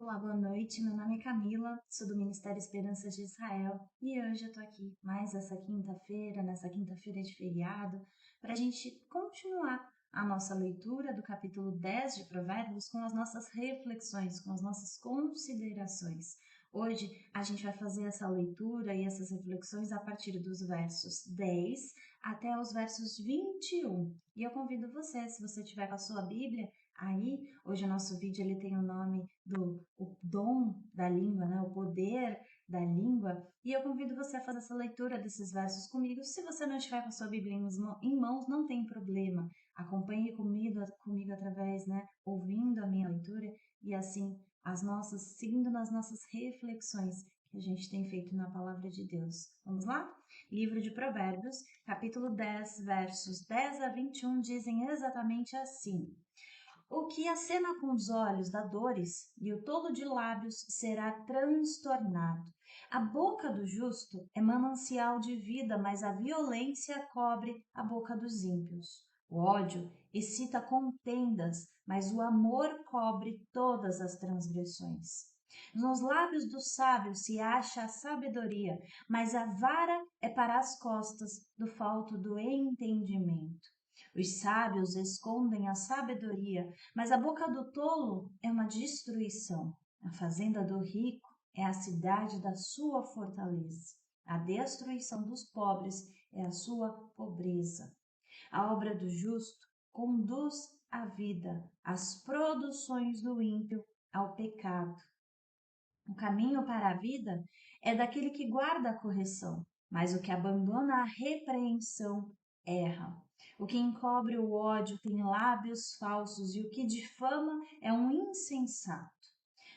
Olá, boa noite. Meu nome é Camila, sou do Ministério Esperança de Israel e hoje eu tô aqui mais essa quinta-feira, nessa quinta-feira de feriado, para a gente continuar a nossa leitura do capítulo 10 de Provérbios com as nossas reflexões, com as nossas considerações. Hoje a gente vai fazer essa leitura e essas reflexões a partir dos versos 10 até os versos 21. E eu convido você, se você tiver com a sua Bíblia, aí, hoje o nosso vídeo ele tem o nome do o dom da língua, né? O poder da língua. E eu convido você a fazer essa leitura desses versos comigo. Se você não estiver com a sua Bíblia em mãos, não tem problema. Acompanhe comigo através, né? Ouvindo a minha leitura e assim seguindo nas nossas reflexões que a gente tem feito na palavra de Deus. Vamos lá? Livro de Provérbios, capítulo 10, versos 10 a 21 dizem exatamente assim: o que acena com os olhos dá dores, e o tolo de lábios será transtornado. A boca do justo é manancial de vida, mas a violência cobre a boca dos ímpios. O ódio excita contendas, mas o amor cobre todas as transgressões. Nos lábios do sábio se acha a sabedoria, mas a vara é para as costas do falto do entendimento. Os sábios escondem a sabedoria, mas a boca do tolo é uma destruição. A fazenda do rico é a cidade da sua fortaleza. A destruição dos pobres é a sua pobreza. A obra do justo conduz à vida, as produções do ímpio ao pecado. O caminho para a vida é daquele que guarda a correção, mas o que abandona a repreensão erra. O que encobre o ódio tem lábios falsos, e o que difama é um insensato.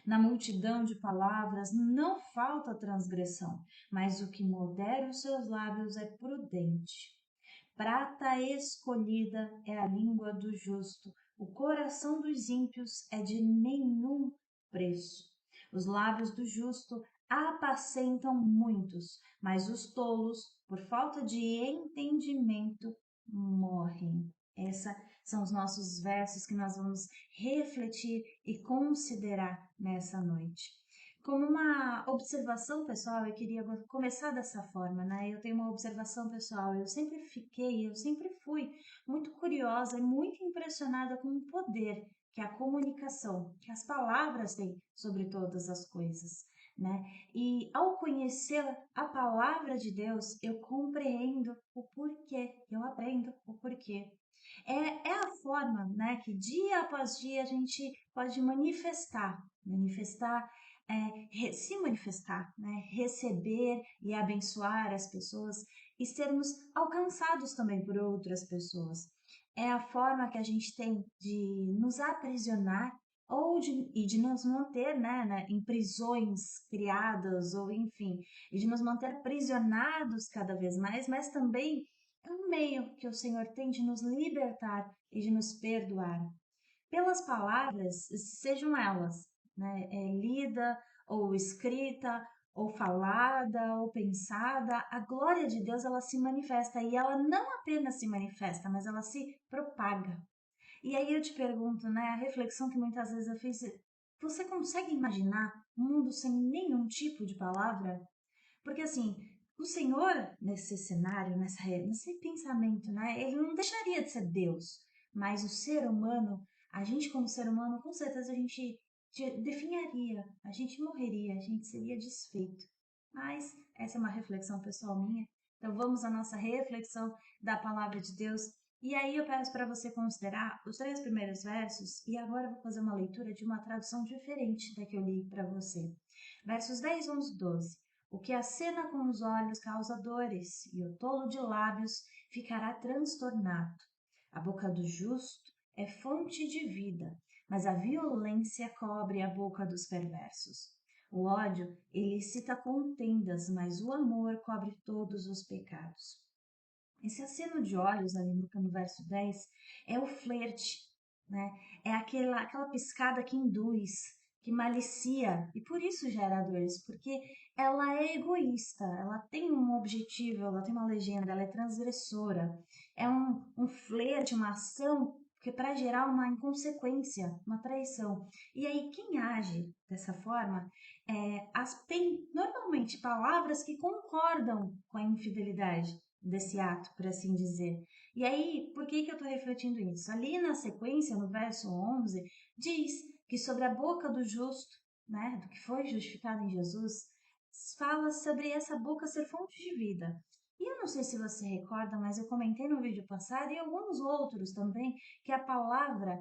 Na multidão de palavras não falta transgressão, mas o que modera os seus lábios é prudente. Prata escolhida é a língua do justo, o coração dos ímpios é de nenhum preço. Os lábios do justo apacentam muitos, mas os tolos, por falta de entendimento, morrem. Esses são os nossos versos que nós vamos refletir e considerar nessa noite. Como uma observação pessoal, eu queria começar dessa forma, né? Eu tenho uma observação pessoal, eu sempre fui muito curiosa e muito impressionada com o poder que a comunicação, que as palavras têm sobre todas as coisas, né? E ao conhecer a palavra de Deus, eu compreendo o porquê, eu aprendo o porquê. É a forma, né, que dia após dia a gente pode se manifestar, né, receber e abençoar as pessoas e sermos alcançados também por outras pessoas. É a forma que a gente tem de nos aprisionar e de nos manter, né, em prisões criadas, ou enfim, e de nos manter aprisionados cada vez mais, mas também é um meio que o Senhor tem de nos libertar e de nos perdoar. Pelas palavras, sejam elas, né, lida ou escrita, ou falada, ou pensada, a glória de Deus ela se manifesta e ela não apenas se manifesta, mas ela se propaga. E aí eu te pergunto, né, a reflexão que muitas vezes eu fiz, você consegue imaginar um mundo sem nenhum tipo de palavra? Porque assim, o Senhor, nesse cenário, nesse pensamento, né, ele não deixaria de ser Deus, mas o ser humano, a gente como ser humano, com certeza a gente definharia, a gente morreria, a gente seria desfeito. Mas essa é uma reflexão pessoal minha. Então vamos à nossa reflexão da palavra de Deus. E aí eu peço para você considerar os três primeiros versos e agora eu vou fazer uma leitura de uma tradução diferente da que eu li para você. Versos 10, 11, 12. O que acena com os olhos causa dores, e o tolo de lábios ficará transtornado. A boca do justo é fonte de vida, mas a violência cobre a boca dos perversos. O ódio, ele excita contendas, mas o amor cobre todos os pecados. Esse aceno de olhos ali no verso 10 é o flerte, né? É aquela piscada que induz, que malicia, e por isso gera dores, porque ela é egoísta, ela tem um objetivo, ela tem uma legenda, ela é transgressora. É um flerte, uma ação porque para gerar uma inconsequência, uma traição. E aí quem age dessa forma tem normalmente palavras que concordam com a infidelidade desse ato, por assim dizer. E aí, por que eu estou refletindo isso? Ali na sequência, no verso 11, diz que sobre a boca do justo, né, do que foi justificado em Jesus, fala sobre essa boca ser fonte de vida. E eu não sei se você recorda, mas eu comentei no vídeo passado e alguns outros também, que a palavra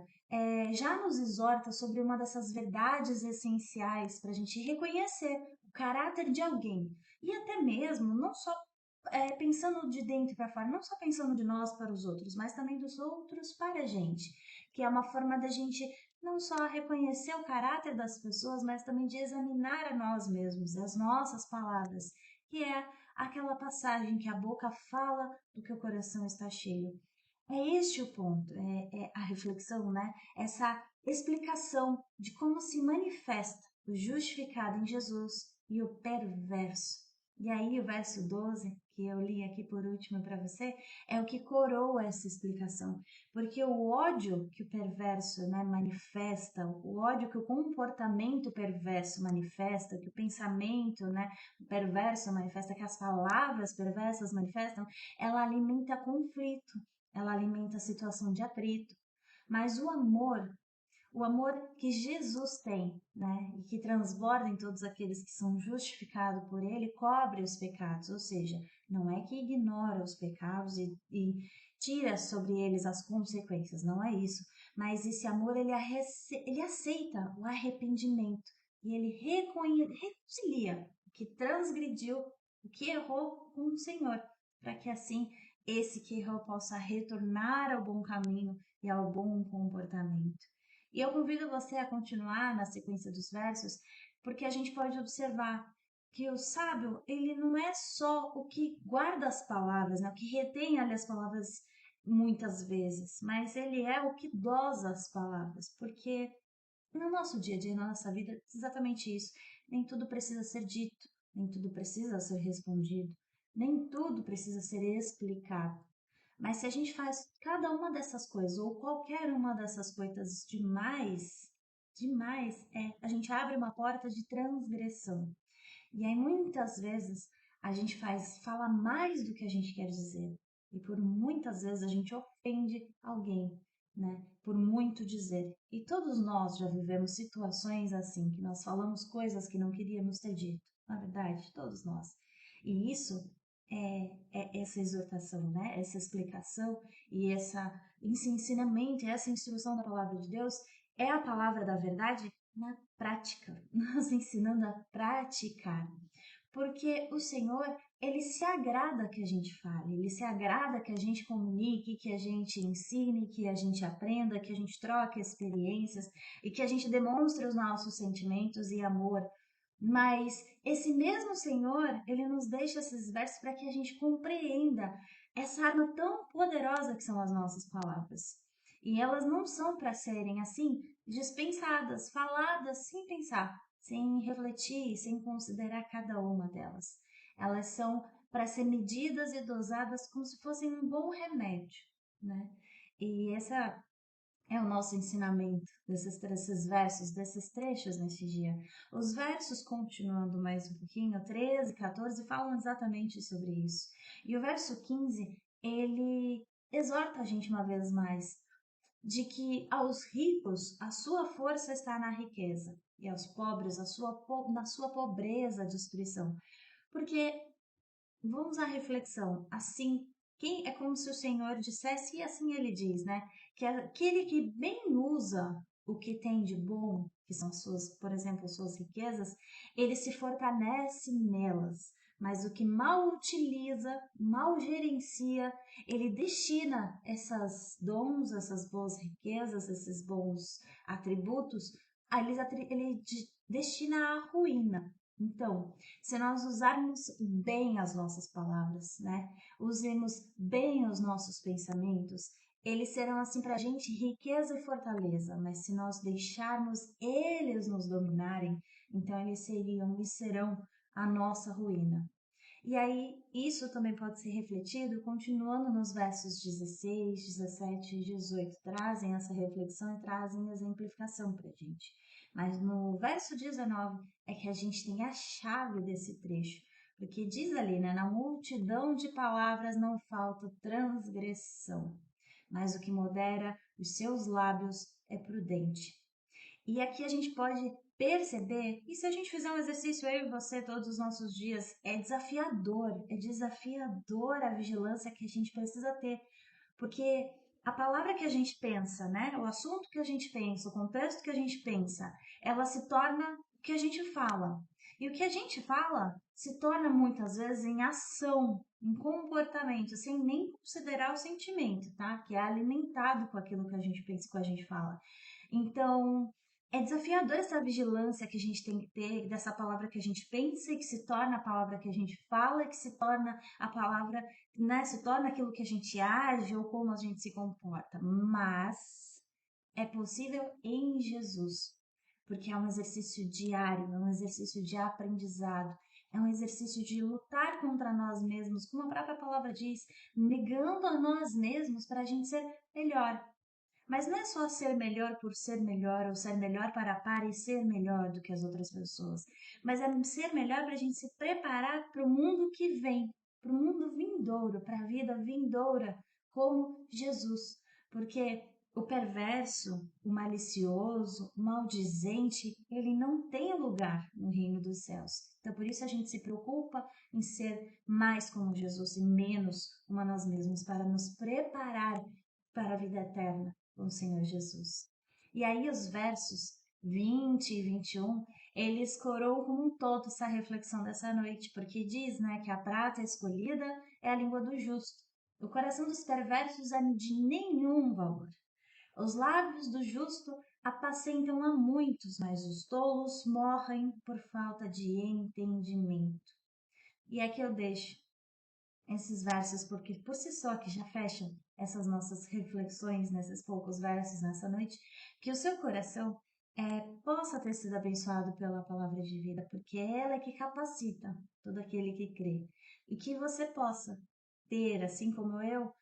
já nos exorta sobre uma dessas verdades essenciais para a gente reconhecer o caráter de alguém. E até mesmo, não só pensando de dentro para fora, não só pensando de nós para os outros, mas também dos outros para a gente, que é uma forma da gente não só reconhecer o caráter das pessoas, mas também de examinar a nós mesmos, as nossas palavras, que é aquela passagem que a boca fala do que o coração está cheio. É este o ponto, é a reflexão, né? Essa explicação de como se manifesta o justificado em Jesus e o perverso. E aí o verso 12, que eu li aqui por último para você, é o que coroa essa explicação. Porque o ódio que o perverso, né, manifesta, o ódio que o comportamento perverso manifesta, que o pensamento, né, perverso manifesta, que as palavras perversas manifestam, ela alimenta conflito, ela alimenta a situação de atrito. Mas o amor que Jesus tem, né, e que transborda em todos aqueles que são justificados por ele, cobre os pecados, ou seja, não é que ignora os pecados e tira sobre eles as consequências, não é isso, mas esse amor ele aceita o arrependimento e ele reconcilia o que transgrediu, o que errou com o Senhor, para que assim esse que errou possa retornar ao bom caminho e ao bom comportamento. E eu convido você a continuar na sequência dos versos, porque a gente pode observar que o sábio, ele não é só o que guarda as palavras, né? O que retém ali as palavras muitas vezes, mas ele é o que dosa as palavras, porque no nosso dia a dia, na nossa vida, é exatamente isso. Nem tudo precisa ser dito, nem tudo precisa ser respondido, nem tudo precisa ser explicado. Mas se a gente faz cada uma dessas coisas, ou qualquer uma dessas coisas demais, a gente abre uma porta de transgressão. E aí muitas vezes a gente fala mais do que a gente quer dizer. E por muitas vezes a gente ofende alguém, né? Por muito dizer. E todos nós já vivemos situações assim, que nós falamos coisas que não queríamos ter dito. Na verdade, todos nós. E isso é essa exortação, né? Essa explicação e esse ensinamento, essa instrução da palavra de Deus é a palavra da verdade na prática, nos ensinando a praticar. Porque o Senhor, ele se agrada que a gente fale, ele se agrada que a gente comunique, que a gente ensine, que a gente aprenda, que a gente troque experiências e que a gente demonstre os nossos sentimentos e amor. Mas esse mesmo Senhor, ele nos deixa esses versos para que a gente compreenda essa arma tão poderosa que são as nossas palavras. E elas não são para serem assim dispensadas, faladas sem pensar, sem refletir, sem considerar cada uma delas. Elas são para ser medidas e dosadas como se fossem um bom remédio, né? E essa é o nosso ensinamento desses versos, desses trechos neste dia. Os versos, continuando mais um pouquinho, 13, 14, falam exatamente sobre isso. E o verso 15, ele exorta a gente uma vez mais de que aos ricos a sua força está na riqueza e aos pobres na sua pobreza, destruição. Porque, vamos à reflexão, assim, quem é como se o Senhor dissesse, e assim ele diz, né? Que aquele que bem usa o que tem de bom, que são suas, por exemplo, suas riquezas, ele se fortalece nelas. Mas o que mal utiliza, mal gerencia, ele destina essas dons, essas boas riquezas, esses bons atributos, ele destina à ruína. Então, se nós usarmos bem as nossas palavras, né? Usemos bem os nossos pensamentos, eles serão assim para a gente riqueza e fortaleza, mas se nós deixarmos eles nos dominarem, então eles seriam e serão a nossa ruína. E aí, isso também pode ser refletido continuando nos versos 16, 17 e 18. Trazem essa reflexão e trazem exemplificação para a gente. Mas no verso 19 é que a gente tem a chave desse trecho. Porque diz ali, né? Na multidão de palavras não falta transgressão, mas o que modera os seus lábios é prudente. E aqui a gente pode perceber, e se a gente fizer um exercício eu e você todos os nossos dias, é desafiador a vigilância que a gente precisa ter, porque a palavra que a gente pensa, né, o assunto que a gente pensa, o contexto que a gente pensa, ela se torna o que a gente fala. E o que a gente fala se torna muitas vezes em ação, em comportamento, sem nem considerar o sentimento, tá? Que é alimentado com aquilo que a gente pensa, que a gente fala. Então, é desafiador essa vigilância que a gente tem que ter dessa palavra que a gente pensa e que se torna a palavra que a gente fala, e que se torna a palavra, né, se torna aquilo que a gente age ou como a gente se comporta. Mas é possível em Jesus, porque é um exercício diário, é um exercício de aprendizado, é um exercício de lutar contra nós mesmos, como a própria palavra diz, negando a nós mesmos para a gente ser melhor. Mas não é só ser melhor por ser melhor, ou ser melhor para parecer melhor do que as outras pessoas, mas é ser melhor para a gente se preparar para o mundo que vem, para o mundo vindouro, para a vida vindoura, como Jesus. Porque o perverso, o malicioso, o maldizente, ele não tem lugar no reino dos céus. Então, por isso a gente se preocupa em ser mais como Jesus e menos como a nós mesmos, para nos preparar para a vida eterna com o Senhor Jesus. E aí os versos 20 e 21, eles coroam como um todo essa reflexão dessa noite, porque diz, né, que a prata escolhida é a língua do justo. O coração dos perversos é de nenhum valor. Os lábios do justo apacentam a muitos, mas os tolos morrem por falta de entendimento. E aqui eu deixo esses versos, porque por si só que já fecham essas nossas reflexões nesses poucos versos nessa noite, que o seu coração possa ter sido abençoado pela palavra de vida, porque ela é que capacita todo aquele que crê. E que você possa ter, assim como eu,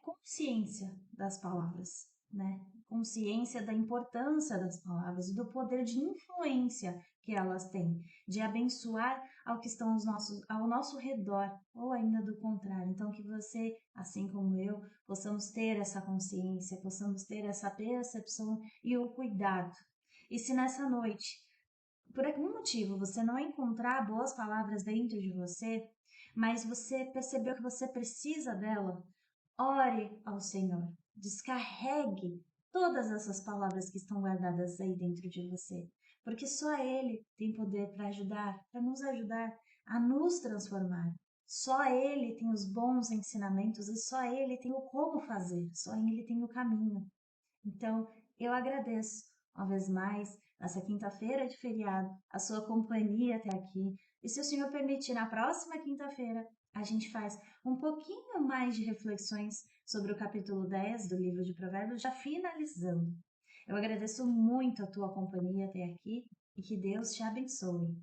consciência das palavras, né? Consciência da importância das palavras e do poder de influência que elas têm, de abençoar ao que estão ao nosso redor, ou ainda do contrário. Então, que você, assim como eu, possamos ter essa consciência, possamos ter essa percepção e o cuidado. E se nessa noite, por algum motivo, você não encontrar boas palavras dentro de você, mas você percebeu que você precisa dela, ore ao Senhor, descarregue todas essas palavras que estão guardadas aí dentro de você, porque só Ele tem poder para ajudar, para nos ajudar a nos transformar. Só Ele tem os bons ensinamentos e só Ele tem o como fazer, só Ele tem o caminho. Então, eu agradeço, uma vez mais, nessa quinta-feira de feriado, a sua companhia até aqui. E se o Senhor permitir, na próxima quinta-feira, a gente faz um pouquinho mais de reflexões sobre o capítulo 10 do livro de Provérbios, já finalizando. Eu agradeço muito a tua companhia até aqui e que Deus te abençoe.